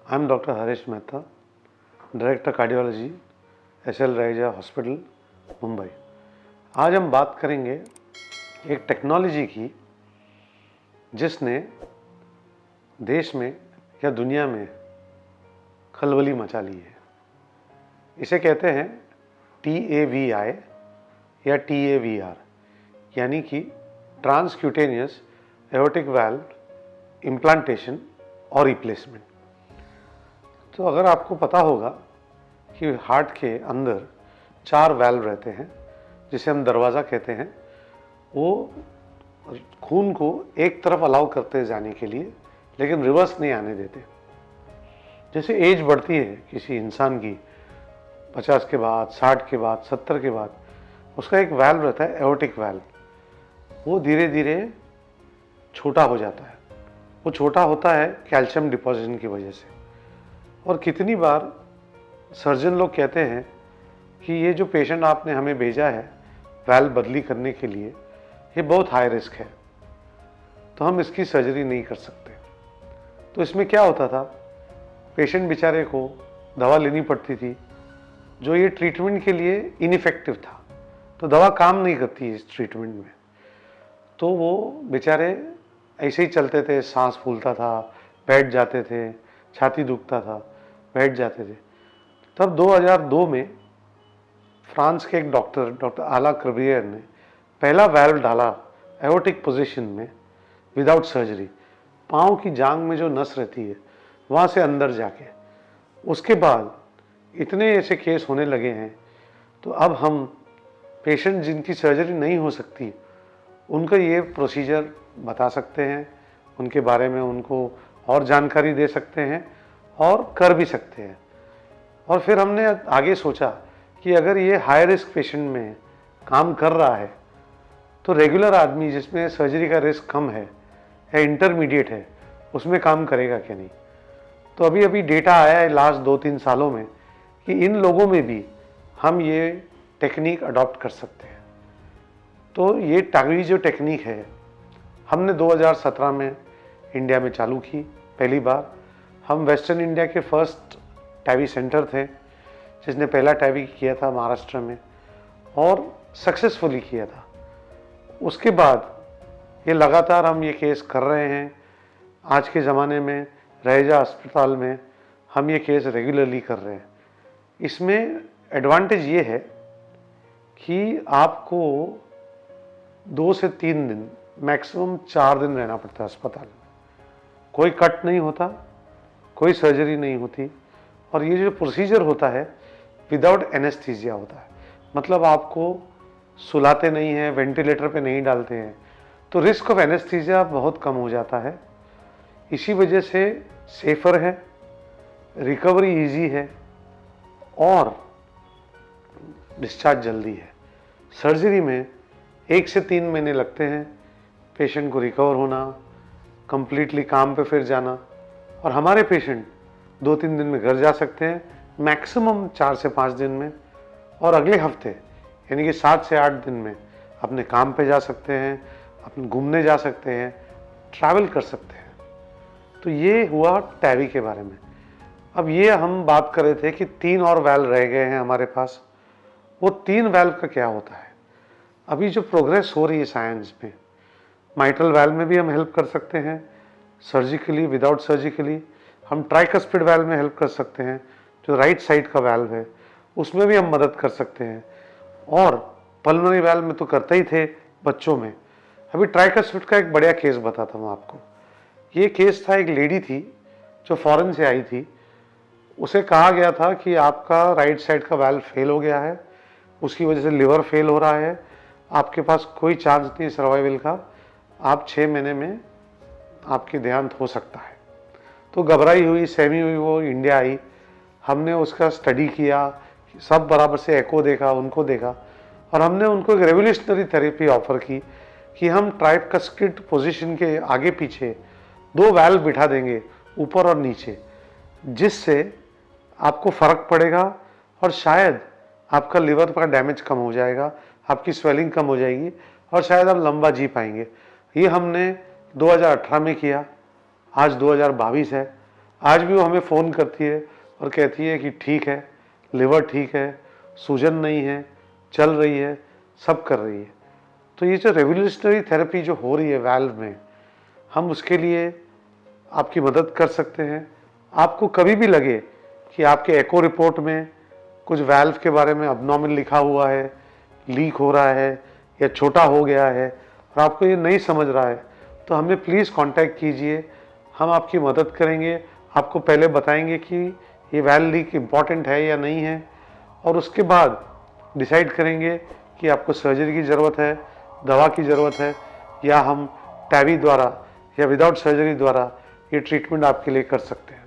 I am doctor Harish Mehta, director cardiology, SL Raheja hospital, Mumbai. आज हम बात करेंगे एक टेक्नोलॉजी की जिसने देश में या दुनिया में खलबली मचा ली है। इसे कहते हैं TAVI या TAVR, यानी कि ट्रांसक्यूटेनियस एओर्टिक वाल्व इम्प्लांटेशन और रिप्लेसमेंट। तो अगर आपको पता होगा कि हार्ट के अंदर 4 वाल्व रहते हैं जिसे हम दरवाज़ा कहते हैं, वो खून को एक तरफ अलाउ करते जाने के लिए, लेकिन रिवर्स नहीं आने देते। जैसे एज बढ़ती है किसी इंसान की, 50 के बाद, 60 के बाद, 70 के बाद, उसका एक वाल्व रहता है एओर्टिक वाल्व, वो धीरे धीरे छोटा हो जाता है। वो छोटा होता है कैल्शियम डिपॉजिशन की वजह से। और कितनी बार सर्जन लोग कहते हैं कि ये जो पेशेंट आपने हमें भेजा है वाल्व बदली करने के लिए, ये बहुत हाई रिस्क है, तो हम इसकी सर्जरी नहीं कर सकते। तो इसमें क्या होता था, पेशेंट बेचारे को दवा लेनी पड़ती थी जो ये ट्रीटमेंट के लिए इनइफेक्टिव था, तो दवा काम नहीं करती इस ट्रीटमेंट में। तो वो बेचारे ऐसे ही चलते थे, सांस फूलता था, बैठ जाते थे, छाती दुखता था, बैठ जाते थे। तब 2002 में फ्रांस के एक डॉक्टर आला क्रेबियर ने पहला वाल्व डाला एओर्टिक पोजीशन में विदाउट सर्जरी, पाँव की जांग में जो नस रहती है वहाँ से अंदर जाके। उसके बाद इतने ऐसे केस होने लगे हैं, तो अब हम पेशेंट जिनकी सर्जरी नहीं हो सकती उनका ये प्रोसीजर बता सकते हैं, उनके बारे में उनको और जानकारी दे सकते हैं और कर भी सकते हैं। और फिर हमने आगे सोचा कि अगर ये हाई रिस्क पेशेंट में काम कर रहा है, तो रेगुलर आदमी जिसमें सर्जरी का रिस्क कम है या इंटरमीडिएट है, उसमें काम करेगा क्या नहीं। तो अभी अभी डेटा आया है लास्ट 2-3 सालों में कि इन लोगों में भी हम ये टेक्निक अडॉप्ट कर सकते हैं। तो ये टावी जो टेक्निक है, हमने 2017 में इंडिया में चालू की पहली बार। हम वेस्टर्न इंडिया के फर्स्ट टावी सेंटर थे जिसने पहला टावी किया था महाराष्ट्र में, और सक्सेसफुली किया था। उसके बाद ये लगातार हम ये केस कर रहे हैं। आज के ज़माने में रहेजा अस्पताल में हम ये केस रेगुलरली कर रहे हैं। इसमें एडवांटेज ये है कि आपको 2 से 3 दिन, मैक्सिमम 4 दिन रहना पड़ता है अस्पताल में। कोई कट नहीं होता, कोई सर्जरी नहीं होती, और ये जो प्रोसीजर होता है विदाउट एनेस्थीसिया होता है। मतलब आपको सुलाते नहीं हैं, वेंटिलेटर पे नहीं डालते हैं, तो रिस्क ऑफ एनेस्थीसिया बहुत कम हो जाता है। इसी वजह से सेफर है, रिकवरी इजी है और डिस्चार्ज जल्दी है। सर्जरी में 1 से 3 महीने लगते हैं पेशेंट को रिकवर होना, कंप्लीटली काम पे फिर जाना। और हमारे पेशेंट 2-3 दिन में घर जा सकते हैं, मैक्सिमम 4 से 5 दिन में, और अगले हफ्ते यानी कि 7 से 8 दिन में अपने काम पे जा सकते हैं, अपने घूमने जा सकते हैं, ट्रैवल कर सकते हैं। तो ये हुआ टावी के बारे में। अब ये हम बात कर रहे थे कि 3 और वाल्व रह गए हैं हमारे पास। वो 3 वाल्व का क्या होता है? अभी जो प्रोग्रेस हो रही है साइंस में, माइट्रल वाल्व में भी हम हेल्प कर सकते हैं, सर्जिकली, विदाउट सर्जिकली। हम ट्राइकस्पिड वाल्व में हेल्प कर सकते हैं, जो राइट साइड का वाल्व है, उसमें भी हम मदद कर सकते हैं। और पल्मोनरी वाल्व में तो करते ही थे बच्चों में। अभी ट्राइकस्पिड का एक बढ़िया केस बताता हूँ आपको। ये केस था, एक लेडी थी जो फॉरेन से आई थी। उसे कहा गया था कि आपका राइट साइड का वाल्व फेल हो गया है, उसकी वजह से लिवर फेल हो रहा है, आपके पास कोई चांस नहीं सर्वाइवल का, आप 6 महीने में आपकी देहांत हो सकता है। तो घबराई हुई, सहमी हुई वो इंडिया आई। हमने उसका स्टडी किया, सब बराबर से एको देखा, उनको देखा, और हमने उनको एक रेवोल्यूशनरी थेरेपी ऑफर की कि हम ट्राइकस्पिड पोजीशन के आगे पीछे 2 वाल्व बिठा देंगे, ऊपर और नीचे, जिससे आपको फ़र्क पड़ेगा और शायद आपका लिवर का डैमेज कम हो जाएगा, आपकी स्वेलिंग कम हो जाएगी, और शायद आप लंबा जी पाएंगे। ये हमने 2018 में किया, आज 2022 है। आज भी वो हमें फ़ोन करती है और कहती है कि ठीक है, लिवर ठीक है, सूजन नहीं है, चल रही है, सब कर रही है। तो ये जो रेवोल्यूशनरी थेरेपी जो हो रही है वाल्व में, हम उसके लिए आपकी मदद कर सकते हैं। आपको कभी भी लगे कि आपके एको रिपोर्ट में कुछ वाल्व के बारे में अबनॉर्मल लिखा हुआ है, लीक हो रहा है या छोटा हो गया है और आपको ये नहीं समझ रहा है, तो हमें प्लीज़ कांटेक्ट कीजिए। हम आपकी मदद करेंगे, आपको पहले बताएंगे कि ये वाल्व लीक इम्पॉर्टेंट है या नहीं है, और उसके बाद डिसाइड करेंगे कि आपको सर्जरी की ज़रूरत है, दवा की ज़रूरत है, या हम टैवी द्वारा या विदाउट सर्जरी द्वारा ये ट्रीटमेंट आपके लिए कर सकते हैं।